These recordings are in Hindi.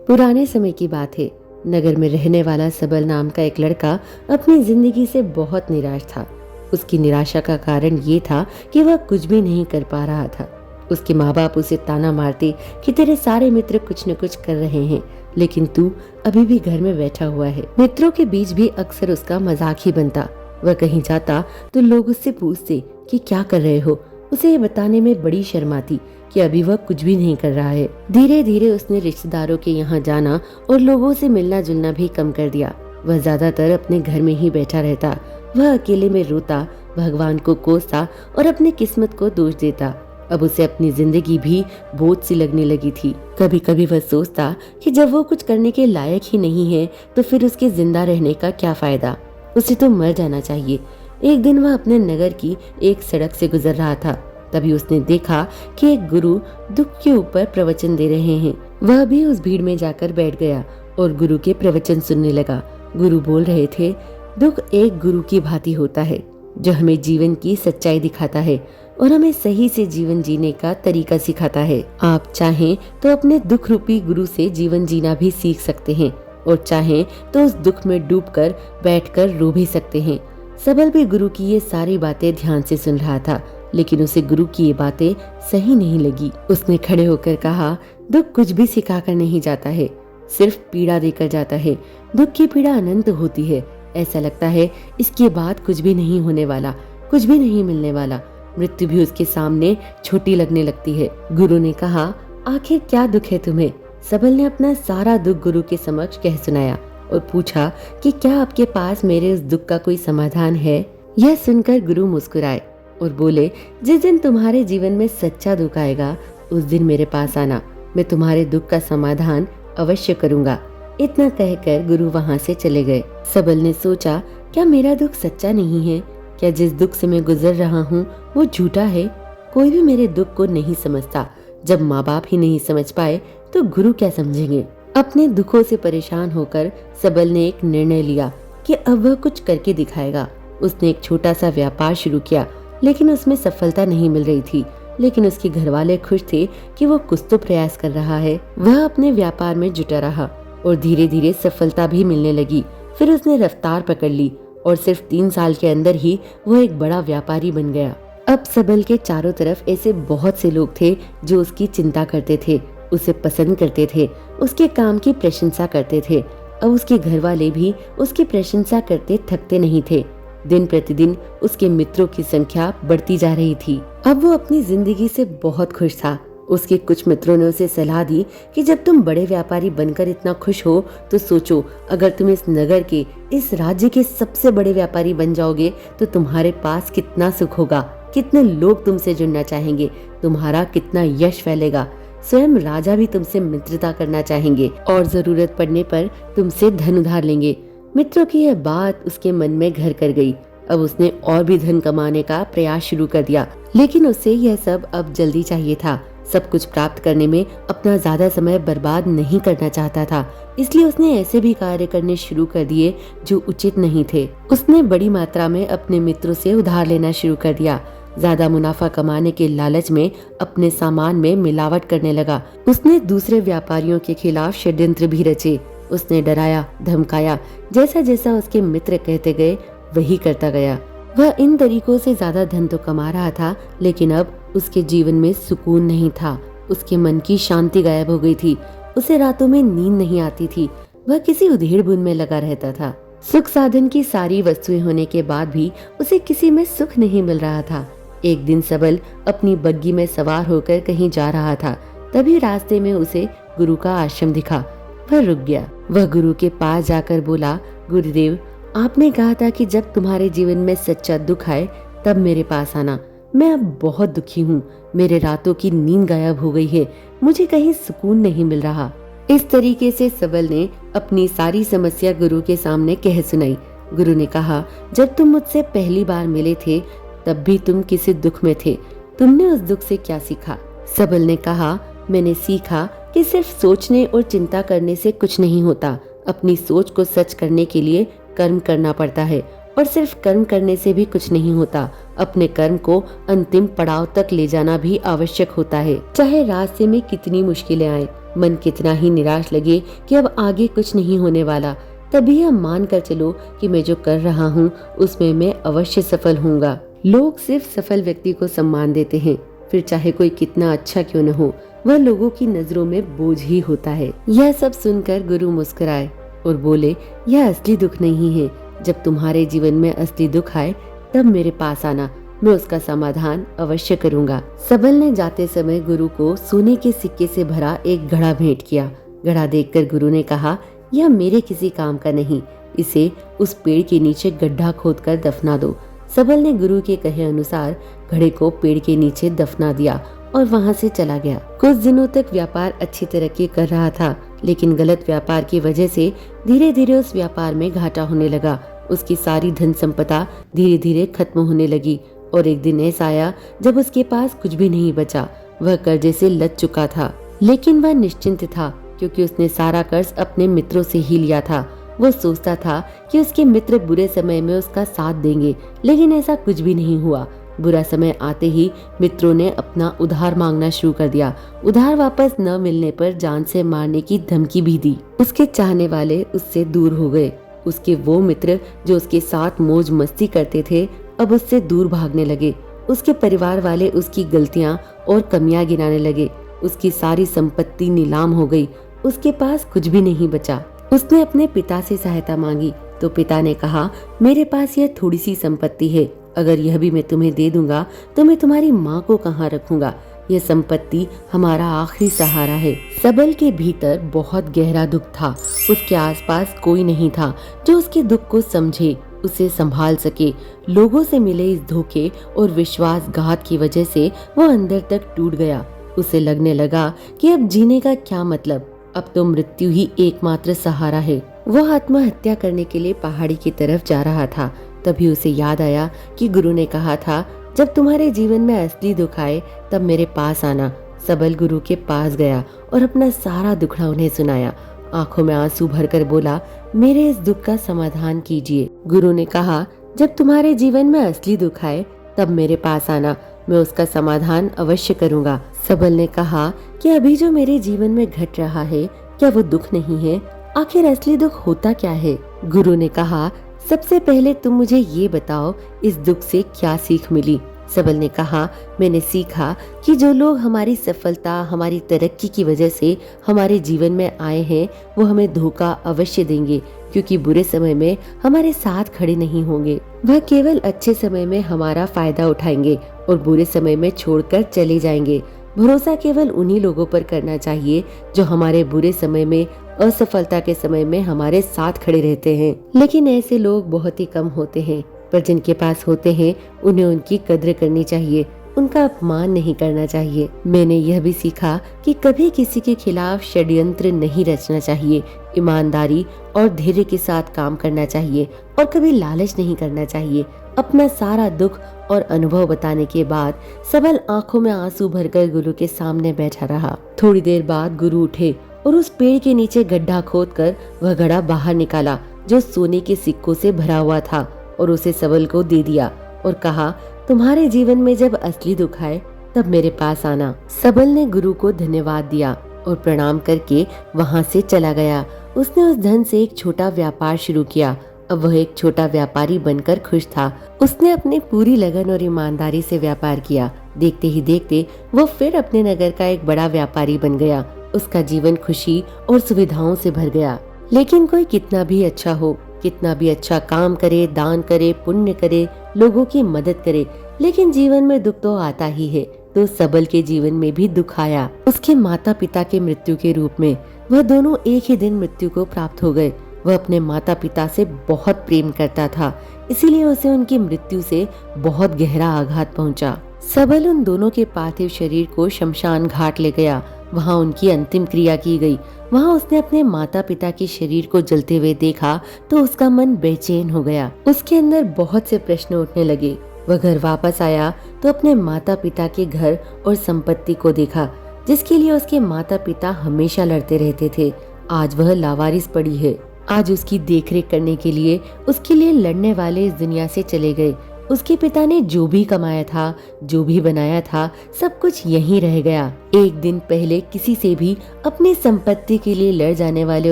पुराने समय की बात है। नगर में रहने वाला सबल नाम का एक लड़का अपनी जिंदगी से बहुत निराश था। उसकी निराशा का कारण ये था कि वह कुछ भी नहीं कर पा रहा था। उसके माँ बाप उसे ताना मारते कि तेरे सारे मित्र कुछ न कुछ कर रहे हैं, लेकिन तू अभी भी घर में बैठा हुआ है। मित्रों के बीच भी अक्सर उसका मजाक ही बनता। वह कहीं जाता तो लोग उससे पूछते कि क्या कर रहे हो। उसे ये बताने में बड़ी शर्म आती कि अभी वह कुछ भी नहीं कर रहा है। धीरे धीरे उसने रिश्तेदारों के यहाँ जाना और लोगों से मिलना जुलना भी कम कर दिया। वह ज्यादातर अपने घर में ही बैठा रहता। वह अकेले में रोता, भगवान को कोसता और अपनी किस्मत को दोष देता। अब उसे अपनी जिंदगी भी बोझ सी लगने लगी थी। कभी कभी वह सोचता कि जब वो कुछ करने के लायक ही नहीं है तो फिर उसके जिंदा रहने का क्या फायदा, उसे तो मर जाना चाहिए। एक दिन वह अपने नगर की एक सड़क से गुजर रहा था। तभी उसने देखा कि एक गुरु दुख के ऊपर प्रवचन दे रहे हैं। वह भी उस भीड़ में जाकर बैठ गया और गुरु के प्रवचन सुनने लगा। गुरु बोल रहे थे, दुख एक गुरु की भांति होता है जो हमें जीवन की सच्चाई दिखाता है और हमें सही से जीवन जीने का तरीका सिखाता है। आप चाहें तो अपने दुख रूपी गुरु से जीवन जीना भी सीख सकते हैं और चाहें तो उस दुख में डूबकर बैठकर रो भी सकते हैं। सबल भी गुरु की ये सारी बातें ध्यान से सुन रहा था, लेकिन उसे गुरु की ये बातें सही नहीं लगी। उसने खड़े होकर कहा, दुख कुछ भी सिखा कर नहीं जाता है, सिर्फ पीड़ा देकर जाता है। दुख की पीड़ा अनंत होती है। ऐसा लगता है इसके बाद कुछ भी नहीं होने वाला, कुछ भी नहीं मिलने वाला। मृत्यु भी उसके सामने छोटी लगने लगती है। गुरु ने कहा, आखिर क्या दुख है तुम्हें? सबल ने अपना सारा दुख गुरु के समक्ष कह सुनाया और पूछा कि क्या आपके पास मेरे उस दुख का कोई समाधान है? यह सुनकर गुरु मुस्कुराए और बोले, जिस दिन तुम्हारे जीवन में सच्चा दुख आएगा उस दिन मेरे पास आना, मैं तुम्हारे दुख का समाधान अवश्य करूंगा। इतना कहकर गुरु वहाँ से चले गए। सबल ने सोचा, क्या मेरा दुख सच्चा नहीं है? क्या जिस दुख से मैं गुजर रहा हूँ वो झूठा है? कोई भी मेरे दुख को नहीं समझता। जब माँ बाप ही नहीं समझ पाए तो गुरु क्या समझेंगे? अपने दुखों से परेशान होकर सबल ने एक निर्णय लिया कि अब वह कुछ करके दिखाएगा। उसने एक छोटा सा व्यापार शुरू किया, लेकिन उसमें सफलता नहीं मिल रही थी। लेकिन उसके घर वाले खुश थे कि वो कुछ तो प्रयास कर रहा है। वह अपने व्यापार में जुटा रहा और धीरे धीरे सफलता भी मिलने लगी। फिर उसने रफ्तार पकड़ ली और सिर्फ 3 साल के अंदर ही वह एक बड़ा व्यापारी बन गया। अब सबल के चारों तरफ ऐसे बहुत से लोग थे जो उसकी चिंता करते थे, उसे पसंद करते थे, उसके काम की प्रशंसा करते थे। अब उसके घर वाले भी उसकी प्रशंसा करते थकते नहीं थे। दिन प्रतिदिन उसके मित्रों की संख्या बढ़ती जा रही थी। अब वो अपनी जिंदगी से बहुत खुश था। उसके कुछ मित्रों ने उसे सलाह दी कि जब तुम बड़े व्यापारी बनकर इतना खुश हो तो सोचो, अगर तुम इस नगर के, इस राज्य के सबसे बड़े व्यापारी बन जाओगे तो तुम्हारे पास कितना सुख होगा, कितने लोग तुमसे जुड़ना चाहेंगे, तुम्हारा कितना यश फैलेगा। स्वयं राजा भी तुमसे मित्रता करना चाहेंगे और जरूरत पड़ने पर तुमसे धन उधार लेंगे। मित्रों की यह बात उसके मन में घर कर गई। अब उसने और भी धन कमाने का प्रयास शुरू कर दिया, लेकिन उसे यह सब अब जल्दी चाहिए था। सब कुछ प्राप्त करने में अपना ज्यादा समय बर्बाद नहीं करना चाहता था, इसलिए उसने ऐसे भी कार्य करने शुरू कर दिए जो उचित नहीं थे। उसने बड़ी मात्रा में अपने मित्रों से उधार लेना शुरू कर दिया। ज्यादा मुनाफा कमाने के लालच में अपने सामान में मिलावट करने लगा। उसने दूसरे व्यापारियों के खिलाफ षड्यंत्र भी रचे। उसने डराया, धमकाया। जैसा जैसा उसके मित्र कहते गए वही करता गया। वह इन तरीकों से ज्यादा धन तो कमा रहा था, लेकिन अब उसके जीवन में सुकून नहीं था। उसके मन की शांति गायब हो गई थी। उसे रातों में नींद नहीं आती थी। वह किसी उधेड़-बुन में लगा रहता था। सुख साधन की सारी वस्तुएं होने के बाद भी उसे किसी में सुख नहीं मिल रहा था। एक दिन सबल अपनी बग्गी में सवार होकर कहीं जा रहा था। तभी रास्ते में उसे गुरु का आश्रम दिखा। वह रुक गया। वह गुरु के पास जाकर बोला, गुरुदेव, आपने कहा था कि जब तुम्हारे जीवन में सच्चा दुख आए तब मेरे पास आना। मैं अब बहुत दुखी हूँ। मेरे रातों की नींद गायब हो गई है। मुझे कहीं सुकून नहीं मिल रहा। इस तरीके से सबल ने अपनी सारी समस्या गुरु के सामने कह सुनाई। गुरु ने कहा, जब तुम मुझसे पहली बार मिले थे तब भी तुम किसी दुख में थे। तुमने उस दुख से क्या सीखा? सबल ने कहा, मैंने सीखा कि सिर्फ सोचने और चिंता करने से कुछ नहीं होता। अपनी सोच को सच करने के लिए कर्म करना पड़ता है और सिर्फ कर्म करने से भी कुछ नहीं होता, अपने कर्म को अंतिम पड़ाव तक ले जाना भी आवश्यक होता है। चाहे रास्ते में कितनी मुश्किलें आए, मन कितना ही निराश लगे कि अब आगे कुछ नहीं होने वाला, तभी यह मान कर चलो कि मैं जो कर रहा हूँ उसमें मैं अवश्य सफल होऊंगा। लोग सिर्फ सफल व्यक्ति को सम्मान देते हैं, फिर चाहे कोई कितना अच्छा क्यों न हो, वह लोगों की नजरों में बोझ ही होता है। यह सब सुनकर गुरु मुस्कुराए और बोले, यह असली दुख नहीं है। जब तुम्हारे जीवन में असली दुख आए तब मेरे पास आना, मैं उसका समाधान अवश्य करूंगा। सबल ने जाते समय गुरु को सोने के सिक्के से भरा एक घड़ा भेंट किया। घड़ा देखकर गुरु ने कहा, यह मेरे किसी काम का नहीं, इसे उस पेड़ के नीचे गड्ढा खोदकर दफना दो। सबल ने गुरु के कहे अनुसार घड़े को पेड़ के नीचे दफना दिया और वहां से चला गया। कुछ दिनों तक व्यापार अच्छी तरक्की कर रहा था, लेकिन गलत व्यापार की वजह से धीरे धीरे उस व्यापार में घाटा होने लगा। उसकी सारी धन संपदा धीरे धीरे खत्म होने लगी और एक दिन ऐसा आया जब उसके पास कुछ भी नहीं बचा। वह कर्जे से लद चुका था, लेकिन वह निश्चिंत था क्योंकि उसने सारा कर्ज अपने मित्रों से ही लिया था। वो सोचता था कि उसके मित्र बुरे समय में उसका साथ देंगे, लेकिन ऐसा कुछ भी नहीं हुआ। बुरा समय आते ही मित्रों ने अपना उधार मांगना शुरू कर दिया। उधार वापस न मिलने पर जान से मारने की धमकी भी दी। उसके चाहने वाले उससे दूर हो गए। उसके वो मित्र जो उसके साथ मौज मस्ती करते थे अब उससे दूर भागने लगे। उसके परिवार वाले उसकी गलतियां और कमियां गिनाने लगे। उसकी सारी संपत्ति नीलाम हो गई, उसके पास कुछ भी नहीं बचा। उसने अपने पिता से सहायता मांगी तो पिता ने कहा, मेरे पास यह थोड़ी सी संपत्ति है, अगर यह भी मैं तुम्हें दे दूंगा तो मैं तुम्हारी माँ को कहाँ रखूंगा। यह संपत्ति हमारा आखिरी सहारा है। सबल के भीतर बहुत गहरा दुख था। उसके आसपास कोई नहीं था जो उसके दुख को समझे, उसे संभाल सके। लोगों से मिले इस धोखे और विश्वासघात की वजह से वो अंदर तक टूट गया। उसे लगने लगा कि अब जीने का क्या मतलब, अब तो मृत्यु ही एकमात्र सहारा है। वह आत्महत्या करने के लिए पहाड़ी की तरफ जा रहा था। तभी उसे याद आया कि गुरु ने कहा था, जब तुम्हारे जीवन में असली दुख आए तब मेरे पास आना। सबल गुरु के पास गया और अपना सारा दुखड़ा उन्हें सुनाया। आंखों में आंसू भरकर बोला, मेरे इस दुख का समाधान कीजिए। गुरु ने कहा, जब तुम्हारे जीवन में असली दुख आए तब मेरे पास आना, मैं उसका समाधान अवश्य करूंगा। सबल ने कहा कि अभी जो मेरे जीवन में घट रहा है क्या वो दुख नहीं है? आखिर असली दुख होता क्या है? गुरु ने कहा, सबसे पहले तुम मुझे ये बताओ, इस दुख से क्या सीख मिली? सबल ने कहा, मैंने सीखा कि जो लोग हमारी सफलता, हमारी तरक्की की वजह से हमारे जीवन में आए हैं वो हमें धोखा अवश्य देंगे, क्योंकि बुरे समय में हमारे साथ खड़े नहीं होंगे। वह केवल अच्छे समय में हमारा फायदा उठाएंगे और बुरे समय में छोड़कर चले जाएंगे। भरोसा केवल उन्हीं लोगों पर करना चाहिए जो हमारे बुरे समय में, असफलता के समय में हमारे साथ खड़े रहते हैं। लेकिन ऐसे लोग बहुत ही कम होते हैं, पर जिनके पास होते हैं उन्हें उनकी कद्र करनी चाहिए, उनका अपमान नहीं करना चाहिए। मैंने यह भी सीखा कि कभी किसी के खिलाफ षड्यंत्र नहीं रचना चाहिए। ईमानदारी और धैर्य के साथ काम करना चाहिए और कभी लालच नहीं करना चाहिए। अपना सारा दुख और अनुभव बताने के बाद सबल आंखों में आंसू भरकर गुरु के सामने बैठा रहा। थोड़ी देर बाद गुरु उठे और उस पेड़ के नीचे गड्ढा खोदकर वह घड़ा बाहर निकाला जो सोने के सिक्कों से भरा हुआ था और उसे सबल को दे दिया और कहा, तुम्हारे जीवन में जब असली दुख आए तब मेरे पास आना। सबल ने गुरु को धन्यवाद दिया और प्रणाम करके वहां से चला गया। उसने उस धन से एक छोटा व्यापार शुरू किया। अब वह एक छोटा व्यापारी बनकर खुश था। उसने अपनी पूरी लगन और ईमानदारी से व्यापार किया। देखते ही देखते वो फिर अपने नगर का एक बड़ा व्यापारी बन गया। उसका जीवन खुशी और सुविधाओं से भर गया। लेकिन कोई कितना भी अच्छा हो, कितना भी अच्छा काम करे, दान करे, पुण्य करे, लोगों की मदद करे, लेकिन जीवन में दुख तो आता ही है। तो सबल के जीवन में भी दुख आया। उसके माता पिता के मृत्यु के रूप में। वह दोनों एक ही दिन मृत्यु को प्राप्त हो गए। वह अपने माता पिता से बहुत प्रेम करता था, इसीलिए उसे उनकी मृत्यु से बहुत गहरा आघात पहुंचा। सबल उन दोनों के पार्थिव शरीर को शमशान घाट ले गया। वहां उनकी अंतिम क्रिया की गई। वहां उसने अपने माता पिता के शरीर को जलते हुए देखा तो उसका मन बेचैन हो गया। उसके अंदर बहुत से प्रश्न उठने लगे। वह घर वापस आया तो अपने माता पिता के घर और संपत्ति को देखा, जिसके लिए उसके माता पिता हमेशा लड़ते रहते थे। आज वह लावारिस पड़ी है। आज उसकी देखरेख करने के लिए, उसके लिए लड़ने वाले इस दुनिया से चले गए। उसके पिता ने जो भी कमाया था, जो भी बनाया था, सब कुछ यहीं रह गया। एक दिन पहले किसी से भी अपनी संपत्ति के लिए लड़ जाने वाले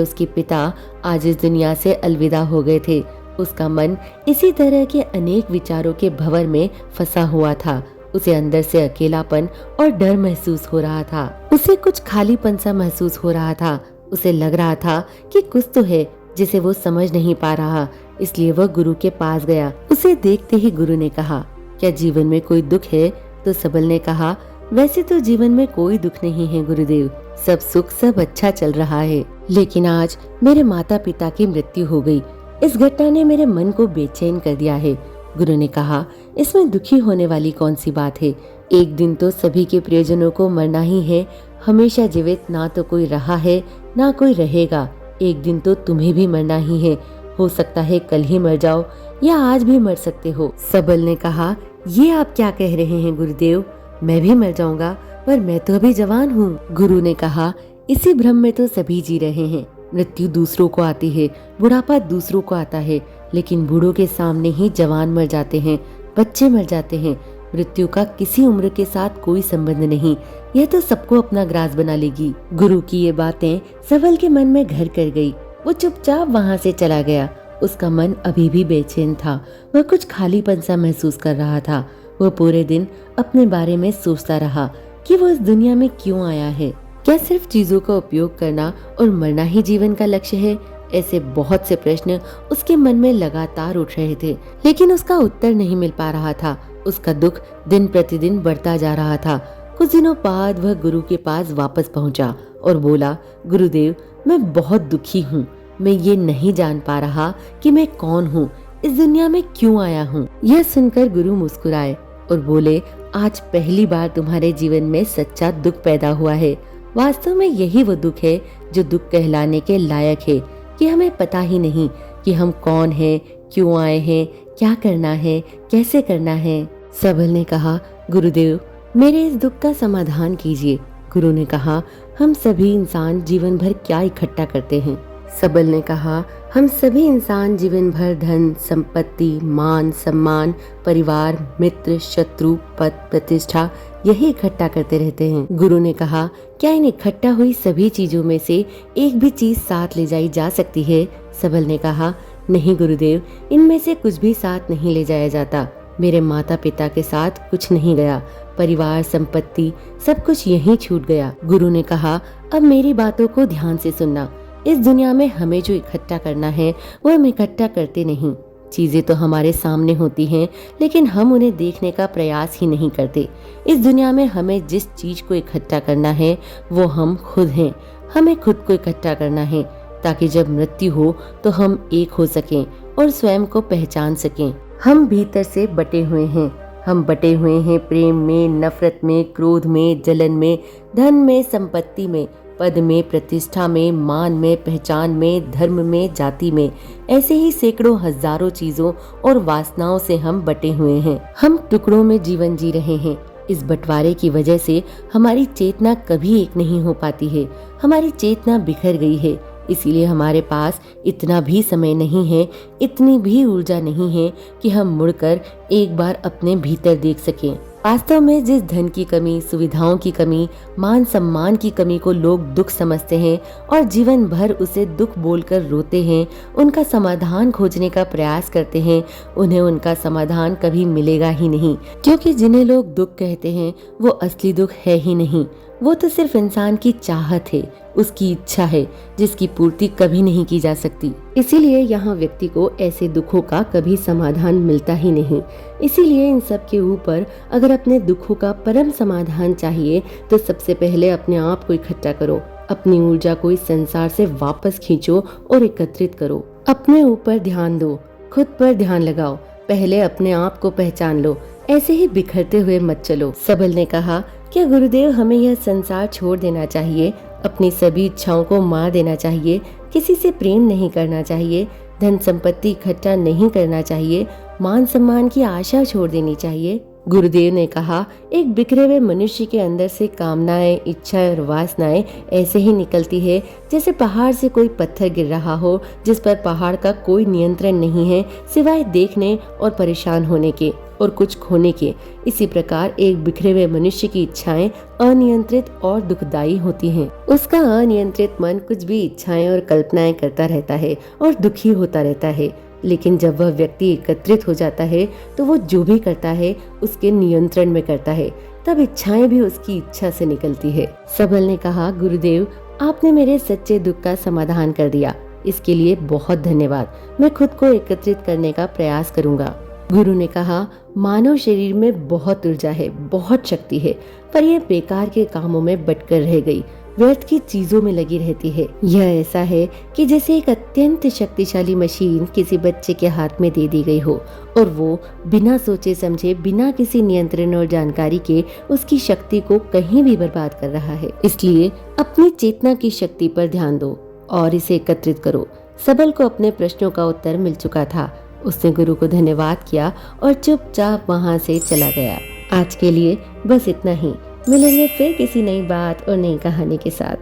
उसके पिता आज इस दुनिया से अलविदा हो गए थे। उसका मन इसी तरह के अनेक विचारों के भंवर में फंसा हुआ था। उसे अंदर से अकेलापन और डर महसूस हो रहा था। उसे कुछ खालीपन सा महसूस हो रहा था। उसे लग रहा था कि कुछ तो है जिसे वो समझ नहीं पा रहा। इसलिए वह गुरु के पास गया। उसे देखते ही गुरु ने कहा, क्या जीवन में कोई दुख है? तो सबल ने कहा, वैसे तो जीवन में कोई दुख नहीं है गुरुदेव, सब सुख, सब अच्छा चल रहा है। लेकिन आज मेरे माता पिता की मृत्यु हो गई। इस घटना ने मेरे मन को बेचैन कर दिया है। गुरु ने कहा, इसमें दुखी होने वाली कौन सी बात है? एक दिन तो सभी के प्रियजनों को मरना ही है। हमेशा जीवित ना तो कोई रहा है, ना कोई रहेगा। एक दिन तो तुम्हें भी मरना ही है। हो सकता है कल ही मर जाओ या आज भी मर सकते हो। सबल ने कहा, ये आप क्या कह रहे हैं गुरुदेव? मैं भी मर जाऊंगा, पर मैं तो अभी जवान हूँ। गुरु ने कहा, इसी भ्रम में तो सभी जी रहे हैं। मृत्यु दूसरों को आती है, बुढ़ापा दूसरों को आता है, लेकिन बूढ़ों के सामने ही जवान मर जाते हैं, बच्चे मर जाते हैं। मृत्यु का किसी उम्र के साथ कोई संबंध नहीं, यह तो सबको अपना ग्रास बना लेगी। गुरु की ये बातें सबल के मन में घर कर गई। वो चुपचाप वहाँ से चला गया। उसका मन अभी भी बेचैन था। वह कुछ खालीपन सा महसूस कर रहा था। वह पूरे दिन अपने बारे में सोचता रहा कि वो इस दुनिया में क्यों आया है। क्या सिर्फ चीजों का उपयोग करना और मरना ही जीवन का लक्ष्य है? ऐसे बहुत से प्रश्न उसके मन में लगातार उठ रहे थे, लेकिन उसका उत्तर नहीं मिल पा रहा था। उसका दुख दिन प्रतिदिन बढ़ता जा रहा था। कुछ दिनों बाद वह गुरु के पास वापस पहुंचा और बोला, गुरुदेव, मैं बहुत दुखी हूँ। मैं ये नहीं जान पा रहा कि मैं कौन हूँ, इस दुनिया में क्यों आया हूँ। यह सुनकर गुरु मुस्कुराए और बोले, आज पहली बार तुम्हारे जीवन में सच्चा दुख पैदा हुआ है। वास्तव में यही वो दुख है जो दुख कहलाने के लायक है, कि हमें पता ही नहीं कि हम कौन हैं, क्यों आए हैं, क्या करना है, कैसे करना है। सबल ने कहा, गुरुदेव, मेरे इस दुख का समाधान कीजिए। गुरु ने कहा, हम सभी इंसान जीवन भर क्या इकट्ठा करते हैं? सबल ने कहा, हम सभी इंसान जीवन भर धन, संपत्ति, मान, सम्मान, परिवार, मित्र, शत्रु, पद, प्रतिष्ठा यही इकट्ठा करते रहते हैं। गुरु ने कहा, क्या इन इकट्ठा हुई सभी चीजों में से एक भी चीज साथ ले जाई जा सकती है? सबल ने कहा, नहीं गुरुदेव, इनमें से कुछ भी साथ नहीं ले जाया जाता। मेरे माता पिता के साथ कुछ नहीं गया। परिवार, संपत्ति, सब कुछ यहीं छूट गया। गुरु ने कहा, अब मेरी बातों को ध्यान से सुनना। इस दुनिया में हमें जो इकट्ठा करना है वो हम इकट्ठा करते नहीं। चीजें तो हमारे सामने होती हैं, लेकिन हम उन्हें देखने का प्रयास ही नहीं करते। इस दुनिया में हमें जिस चीज को इकट्ठा करना है वो हम खुद हैं। हमें खुद को इकट्ठा करना है ताकि जब मृत्यु हो तो हम एक हो सकें और स्वयं को पहचान सकें। हम भीतर से बटे हुए हैं। हम बटे हुए हैं प्रेम में, नफरत में, क्रोध में, जलन में, धन में, संपत्ति में, पद में, प्रतिष्ठा में, मान में, पहचान में, धर्म में, जाति में। ऐसे ही सैकड़ों हजारों चीजों और वासनाओं से हम बटे हुए हैं। हम टुकड़ों में जीवन जी रहे हैं। इस बंटवारे की वजह से हमारी चेतना कभी एक नहीं हो पाती है। हमारी चेतना बिखर गई है। इसीलिए हमारे पास इतना भी समय नहीं है, इतनी भी ऊर्जा नहीं है कि हम मुड़कर एक बार अपने भीतर देख सकें। वास्तव में जिस धन की कमी, सुविधाओं की कमी, मान सम्मान की कमी को लोग दुख समझते हैं और जीवन भर उसे दुख बोलकर रोते हैं, उनका समाधान खोजने का प्रयास करते हैं, उन्हें उनका समाधान कभी मिलेगा ही नहीं। क्योंकि जिन्हें लोग दुख कहते हैं वो असली दुख है ही नहीं। वो तो सिर्फ इंसान की चाहत है, उसकी इच्छा है, जिसकी पूर्ति कभी नहीं की जा सकती। इसीलिए यहाँ व्यक्ति को ऐसे दुखों का कभी समाधान मिलता ही नहीं। इसीलिए इन सब के ऊपर अगर अपने दुखों का परम समाधान चाहिए तो सबसे पहले अपने आप को इकट्ठा करो। अपनी ऊर्जा को इस संसार से वापस खींचो और एकत्रित करो। अपने ऊपर ध्यान दो, खुद पर ध्यान लगाओ। पहले अपने आप को पहचान लो, ऐसे ही बिखरते हुए मत चलो। सबल ने कहा, क्या गुरुदेव हमें यह संसार छोड़ देना चाहिए? अपनी सभी इच्छाओं को मार देना चाहिए? किसी से प्रेम नहीं करना चाहिए? धन संपत्ति इकट्ठा नहीं करना चाहिए? मान सम्मान की आशा छोड़ देनी चाहिए? गुरुदेव ने कहा, एक बिखरे हुए मनुष्य के अंदर से कामनाएं, इच्छाएं और वासनाएं ऐसे ही निकलती है जैसे पहाड़ से कोई पत्थर गिर रहा हो, जिस पर पहाड़ का कोई नियंत्रण नहीं है सिवाय देखने और परेशान होने के और कुछ खोने के। इसी प्रकार एक बिखरे हुए मनुष्य की इच्छाएं अनियंत्रित और दुखदायी होती हैं। उसका अनियंत्रित मन कुछ भी इच्छाएं और कल्पनाएं करता रहता है और दुखी होता रहता है। लेकिन जब वह व्यक्ति एकत्रित हो जाता है तो वो जो भी करता है उसके नियंत्रण में करता है, तब इच्छाएं भी उसकी इच्छा से निकलती है। सबल ने कहा, गुरुदेव, आपने मेरे सच्चे दुख का समाधान कर दिया, इसके लिए बहुत धन्यवाद। मैं खुद को एकत्रित करने का प्रयास करूंगा। गुरु ने कहा, मानव शरीर में बहुत ऊर्जा है, बहुत शक्ति है, पर यह बेकार के कामों में बटकर रह गई, व्यर्थ की चीजों में लगी रहती है। यह ऐसा है कि जैसे एक अत्यंत शक्तिशाली मशीन किसी बच्चे के हाथ में दे दी गई हो और वो बिना सोचे समझे, बिना किसी नियंत्रण और जानकारी के उसकी शक्ति को कहीं भी बर्बाद कर रहा है। इसलिए अपनी चेतना की शक्ति पर ध्यान दो और इसे एकत्रित करो। सबल को अपने प्रश्नों का उत्तर मिल चुका था। उसने गुरु को धन्यवाद किया और चुपचाप वहां से चला गया। आज के लिए बस इतना ही। मिलेंगे फिर किसी नई बात और नई कहानी के साथ।